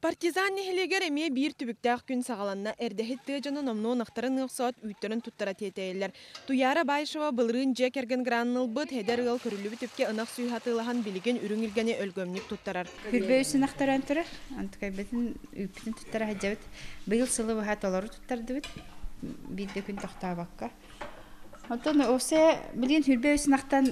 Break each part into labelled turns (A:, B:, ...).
A: Партизан нехелегер эме бир түбүктәк күн сагаланна эрдехит тыжаны номнуун актарын ыксат үйттерин туттара тетейлер. Туяра Байшева былырын жек эрген гранныл быт хедер ыл көрүлүбү төпке ынак суйхатылахан билигин үрүңилгени өлгөмнүк туттарар.
B: Хүрбөйсүн актаран турар. Антыкай бетин үпүтүн туттара хаҗабыт. Быйыл сылы баха толору туттарды бит. Бидде күн тохтабакка. Онтон осе билин хүрбөйсүн актан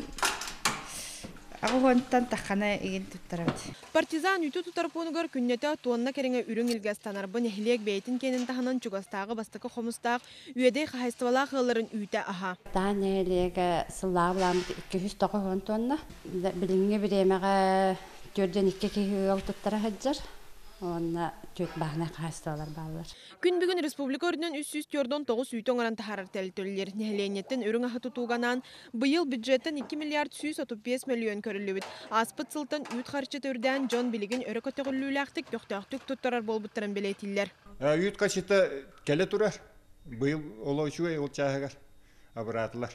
B: агуонтан тахана иген туттарабыт.
A: Партизан үтү тутарпунугар күннете туонна кереңе үрүң илгастанарбы нехилек бейтин кенин таханан чугастагы бастакы хомустак үйедей хахайстывала хыларын үйте аха.
C: Танелеге сыллаабылам 209 тонна. Билинге биремеге төрдөн 2 кегел туттара хаджар. Онна төт бахна хахайстывалар баллар.
A: Күн бүгүн республика өрүнөн 309 үйтөн аран тахарар телтөллер нехиленеттен үрүң ахы тутууганан быйыл бюджеттен 2 миллиард 135 миллион көрүлүбүт. Аспыт сылтан үйт харчы төрдөн жон билигин өрө көтөгүлүүлактык төктөктүк туттарар болбуттарын белетиллер.
D: Үйт качыта келе турар. Быйыл олоочуй ол чагагар абыратылар.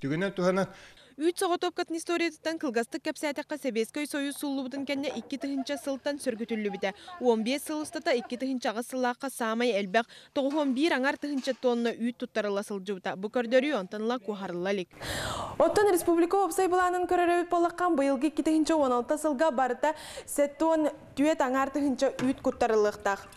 D: Түгүнөн туханан
A: Үйт соғотопкатын историятыттан кылгастык кәпсәтіққа Себескөй союз суллубутын кәнне 2 тыхынча сылтан сөргүтүллү біті. 15 сылыстата 2 тыхынчаға сыллаққа самай әлбәқ 91 аңар тыхынча тонна үйт туттарыла сылжуыта. Бұ көрдөрі онтанла кухарыла лик. Оттан республика опсай бұланын көрөрөбіт болаққан бұйылғы 2 тыхынча 16 сылға барыта сеттон түйет аңар тыхынча үйт kuttарылықтақ.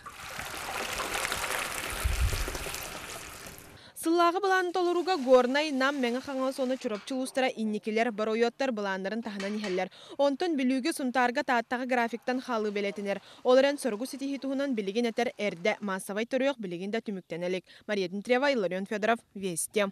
A: Сыллағы бұланы толыруға горнай нам мәңі қаңал соны чүрапчылустара инникелер баройоттар бұландарын тахынан ихеллер. Онтон білуге сұнтарға тааттағы графиктан халы белетінер. Оларен соргу сетихи туғынан білеген әтер әрді массавай түріөк білеген да түміктенелік. Мария Дмитриева, Иларион Федоров, Вести.